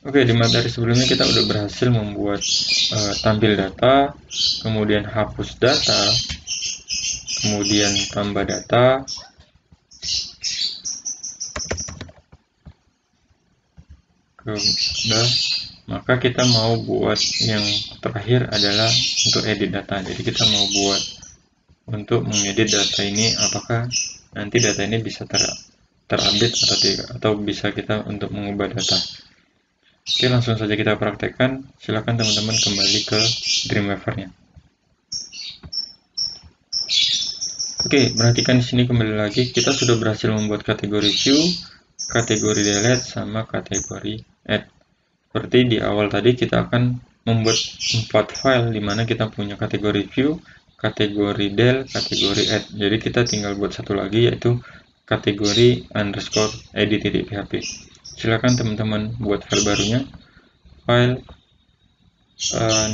Oke, di materi sebelumnya kita udah berhasil membuat tampil data, kemudian hapus data, kemudian tambah data, maka kita mau buat yang terakhir adalah untuk edit data. Jadi kita mau buat untuk mengedit data ini, apakah nanti data ini bisa terupdate atau tidak, atau bisa kita untuk mengubah data. Oke, langsung saja kita praktekkan. Silakan teman-teman kembali ke Dreamweaver-nya. Oke, perhatikan di sini kembali lagi, kita sudah berhasil membuat kategori view, kategori delete, sama kategori add. Seperti di awal tadi, kita akan membuat 4 file di mana kita punya kategori view, kategori del, kategori add. Jadi kita tinggal buat satu lagi, yaitu kategori underscore edit.php. Silakan teman-teman buat file barunya, file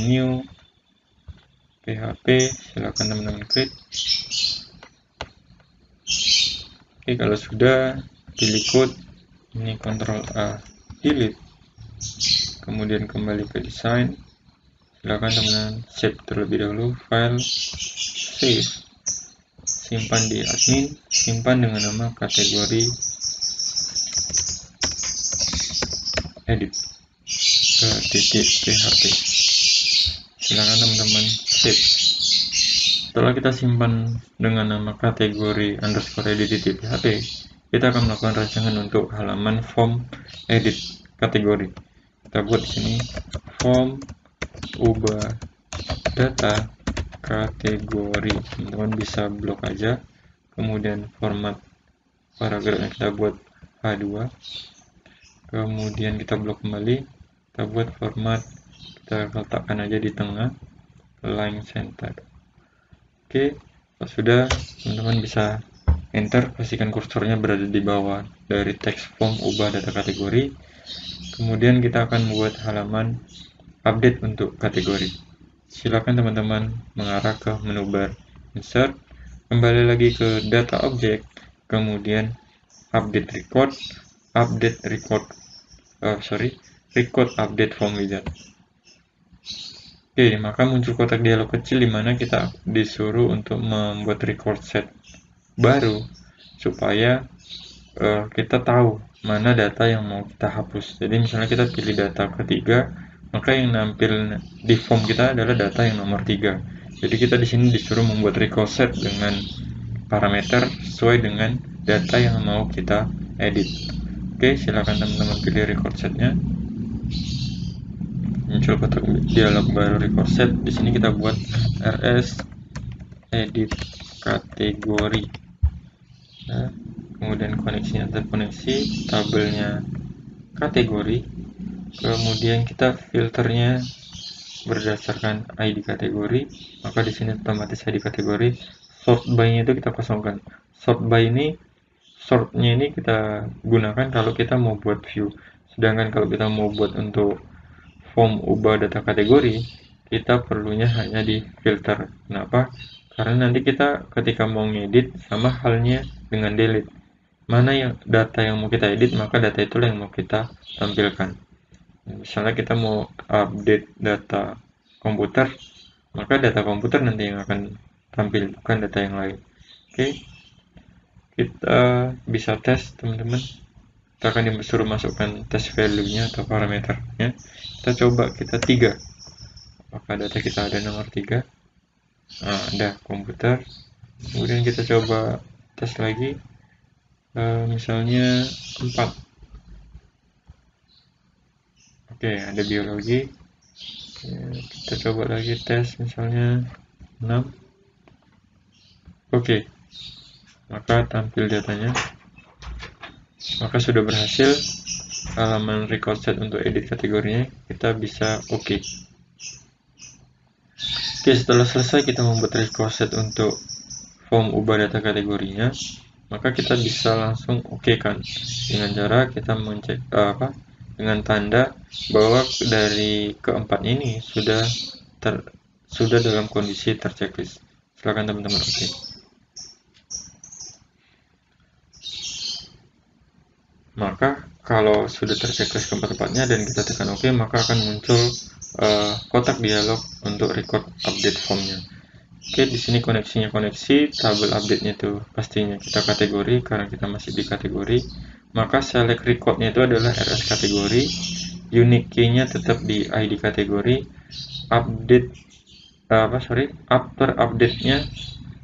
new php, silakan teman-teman klik. Oke, kalau sudah, pilih code, ini Ctrl A, delete, kemudian kembali ke desain. Silakan teman-teman save terlebih dahulu, file, save, simpan di admin, simpan dengan nama kategori edit.php. Silakan teman-teman save. Setelah kita simpan dengan nama kategori underscore edit.php, kita akan melakukan rancangan untuk halaman form edit kategori. Kita buat di sini form ubah data kategori. Teman-teman bisa blok aja. Kemudian format paragrafnya kita buat H2. Kemudian kita blok kembali. Kita buat format, kita letakkan aja di tengah, line center. Oke, kalau sudah, teman-teman bisa enter, pastikan kursornya berada di bawah dari teks form ubah data kategori. Kemudian kita akan membuat halaman update untuk kategori. Silakan teman-teman mengarah ke menu bar insert, kembali lagi ke data object, kemudian update record, record update from wizard. Oke, maka muncul kotak dialog kecil di mana kita disuruh untuk membuat record set baru supaya kita tahu mana data yang mau kita hapus. Jadi misalnya kita pilih data ketiga, maka yang nampil di form kita adalah data yang nomor 3. Jadi kita di sini disuruh membuat record set dengan parameter sesuai dengan data yang mau kita edit. Oke, silakan teman-teman pilih record setnya. Muncul kotak dialog baru record set. Di sini kita buat rs edit kategori. Nah, kemudian koneksinya terkoneksi, tabelnya kategori, kemudian kita filternya berdasarkan ID kategori. Maka di sini otomatis ID kategori. Sort by-nya itu kita kosongkan. Sort by ini, sortnya ini kita gunakan kalau kita mau buat view. Sedangkan kalau kita mau buat untuk form ubah data kategori, kita perlunya hanya di filter. Kenapa? Karena nanti kita ketika mau ngedit, sama halnya dengan delete. Mana yang data yang mau kita edit, maka data itulah yang mau kita tampilkan. Misalnya kita mau update data komputer, maka data komputer nanti yang akan tampil, bukan data yang lain. Oke, kita bisa tes teman-teman. Kita akan disuruh masukkan test value-nya atau parameternya. Kita coba, kita 3. Apakah data kita ada nomor 3? Nah, ada komputer. Kemudian kita coba tes lagi. Misalnya 4. Oke, ada biologi. Kita coba lagi tes misalnya 6. Oke, maka tampil datanya. Maka sudah berhasil halaman record set untuk edit kategorinya. Kita bisa oke. Oke, setelah selesai kita membuat record set untuk form ubah data kategorinya, maka kita bisa langsung oke kan dengan cara kita mencek dengan tanda bahwa dari keempat ini sudah dalam kondisi terchecklist. Silakan teman-teman oke. Maka Kalau sudah terchecklist keempat-empatnya dan kita tekan OK, maka akan muncul kotak dialog untuk record update formnya. Oke, di sini koneksinya koneksi, tabel update-nya itu pastinya kita kategori karena kita masih di kategori. Maka select record-nya itu adalah RS kategori, unique key-nya tetap di ID kategori, update after update-nya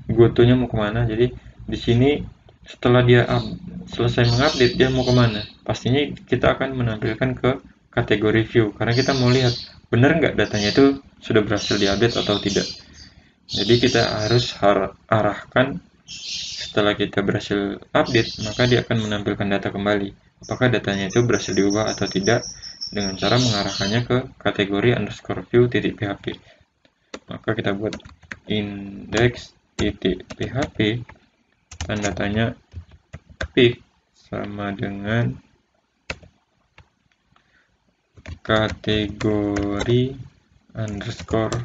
go-to-nya mau kemana. Jadi di sini setelah dia selesai mengupdate dia mau kemana, pastinya kita akan menampilkan ke kategori view karena kita mau lihat benar nggak datanya itu sudah berhasil diupdate atau tidak. Jadi kita harus arahkan setelah kita berhasil update, maka dia akan menampilkan data kembali apakah datanya itu berhasil diubah atau tidak dengan cara mengarahkannya ke kategori underscore view titik php. Maka kita buat index titik php tanda tanya pick sama dengan kategori underscore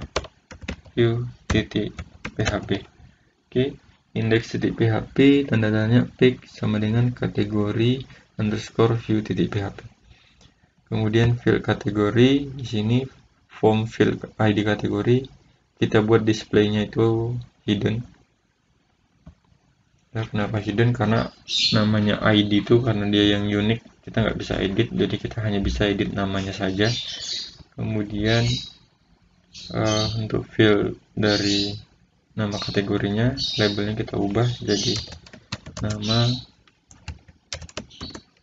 view titik php. Oke, index titik php tanda tanya pick sama dengan kategori underscore view titik php. Kemudian field kategori di sini form field ID kategori kita buat displaynya itu hidden. Nah, kenapa hidden? Karena namanya ID itu karena dia yang unik, kita nggak bisa edit, jadi kita hanya bisa edit namanya saja. Kemudian untuk field dari nama kategorinya, labelnya kita ubah jadi nama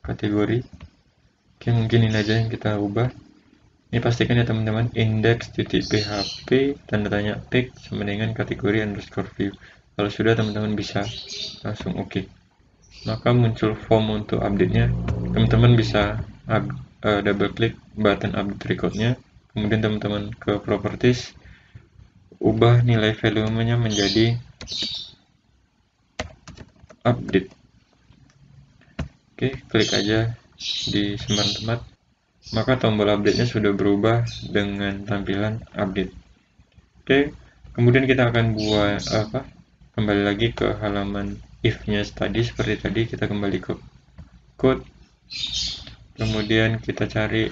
kategori. Oke, mungkin ini aja yang kita ubah. Ini pastikan ya teman-teman, index.php tanda tanya pick sama dengan kategori underscore view. Kalau sudah, teman-teman bisa langsung OK. Maka muncul form untuk update-nya. Teman-teman bisa double klik button update record-nya, kemudian teman-teman ke properties, ubah nilai volumenya menjadi update. Oke, klik aja di sembarang tempat, maka tombol update-nya sudah berubah dengan tampilan update. Oke, kemudian kita akan buat kembali lagi ke halaman if-nya tadi. Seperti tadi, kita kembali ke code, kemudian kita cari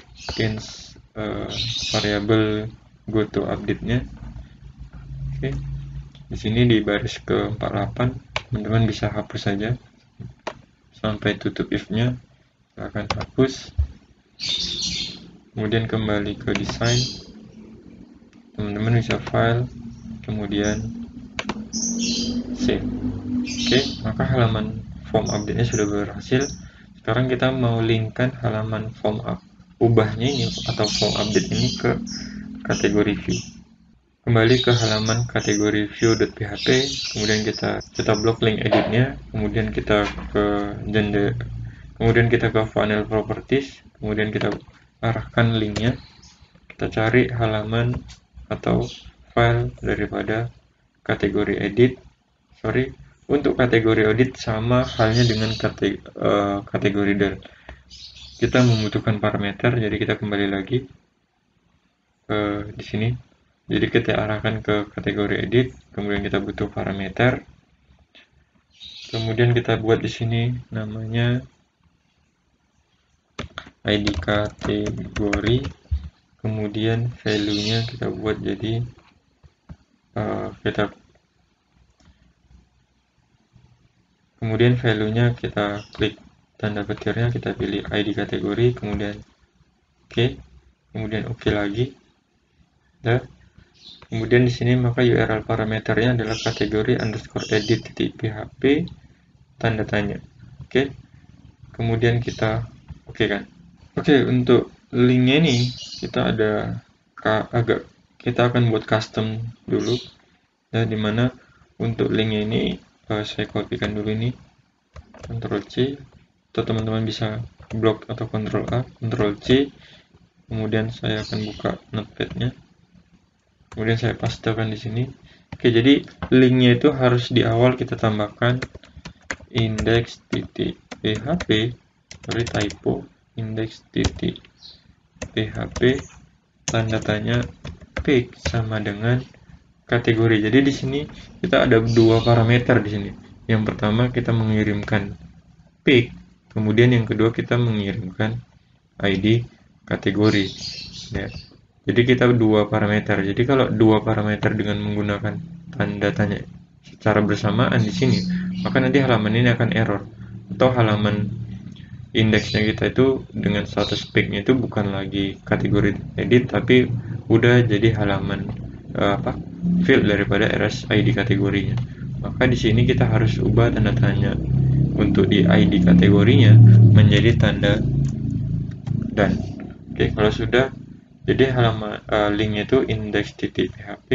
variabel go to update-nya. Oke, di sini di baris ke-48 teman-teman bisa hapus saja sampai tutup if-nya. Silahkan hapus, kemudian kembali ke desain, teman-teman bisa file, kemudian save. Oke, maka halaman form update-nya sudah berhasil. Sekarang kita mau linkkan halaman form ubahnya ini atau form update ini ke kategori view. Kembali ke halaman kategori view.php, kemudian kita blok link editnya, kemudian kita ke gender, kemudian kita ke panel properties, kemudian kita arahkan linknya, kita cari halaman atau file daripada kategori edit. Untuk kategori edit sama halnya dengan kategori del. Kita membutuhkan parameter, jadi kita kembali lagi ke di sini. Jadi kita arahkan ke kategori edit, kemudian kita butuh parameter. Kemudian kita buat di sini namanya ID kategori, kemudian value-nya kita buat jadi kemudian value-nya kita klik tanda petirnya, kita pilih ID kategori, kemudian OK, kemudian OK lagi. Kemudian di sini maka URL parameternya adalah kategori underscore edit titik php tanda tanya. Oke, kemudian kita oke kan. Oke, untuk linknya ini kita kita akan buat custom dulu. Dan dimana untuk linknya ini saya kopikan dulu ini, Ctrl C, atau teman-teman bisa blok atau Ctrl A, Ctrl C. Kemudian saya akan buka notepad-nya. Kemudian saya pastekan di sini. Oke, jadi linknya itu harus di awal kita tambahkan index.php, typo, index.php tanda tanya pick sama dengan kategori. Jadi di sini kita ada dua parameter di sini. Yang pertama kita mengirimkan pick, Kemudian yang kedua kita mengirimkan ID kategori ya. Jadi kita dua parameter. Jadi kalau dua parameter dengan menggunakan tanda tanya secara bersamaan di sini, maka nanti halaman ini akan error, atau halaman indeksnya kita itu dengan status page-nya itu bukan lagi kategori edit, tapi udah jadi halaman field daripada RS ID kategorinya. Maka di sini kita harus ubah tanda tanya untuk di ID kategorinya menjadi tanda dan. Oke, kalau sudah, jadi halaman linknya itu index.php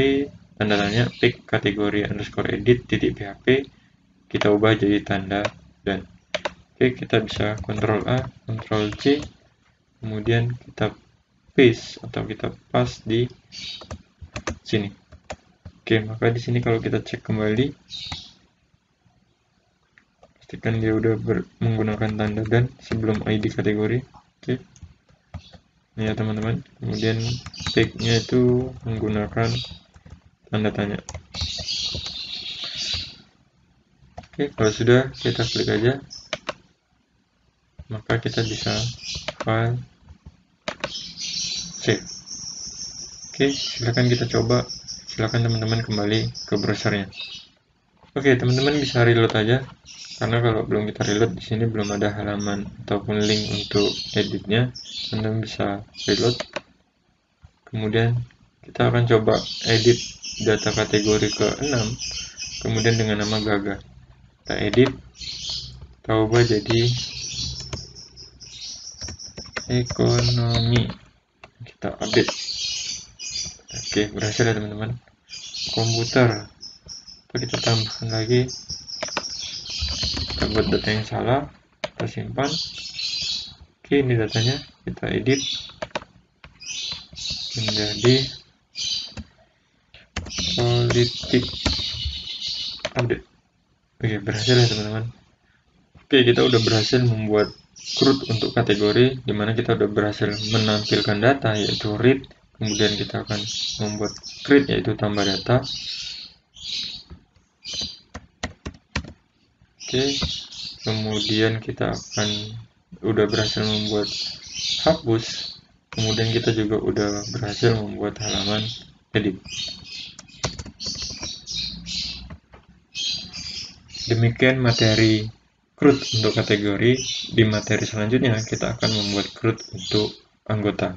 tanda tanya pick kategori underscore edit .php, kita ubah jadi tanda dan. Oke, kita bisa Ctrl A, Ctrl C, kemudian kita paste atau kita paste di sini. Oke, maka di sini kalau kita cek kembali, pastikan dia udah menggunakan tanda dan sebelum ID kategori. Oke. Ini ya teman-teman, kemudian tag-nya itu menggunakan tanda tanya. Oke, kalau sudah kita klik aja, maka kita bisa file save. Oke, silakan kita coba. Silakan teman-teman kembali ke browsernya. Oke, teman-teman bisa reload aja, karena kalau belum kita reload di sini belum ada halaman ataupun link untuk editnya. Teman-teman bisa reload. Kemudian kita akan coba edit data kategori ke-6, kemudian dengan nama Gaga. Kita edit, kita ubah jadi ekonomi, kita update. Oke, berhasil ya teman-teman. Komputer, kita tambahkan lagi, kita buat data yang salah, kita simpan. Oke, ini datanya, kita edit menjadi politik, update. Oke, berhasil ya teman-teman. Oke, kita udah berhasil membuat CRUD untuk kategori, dimana kita udah berhasil menampilkan data yaitu read, kemudian kita akan membuat create yaitu tambah data. Oke, kemudian kita akan udah berhasil membuat hapus, kemudian kita juga udah berhasil membuat halaman edit. Demikian materi CRUD untuk kategori. Di materi selanjutnya kita akan membuat CRUD untuk anggota.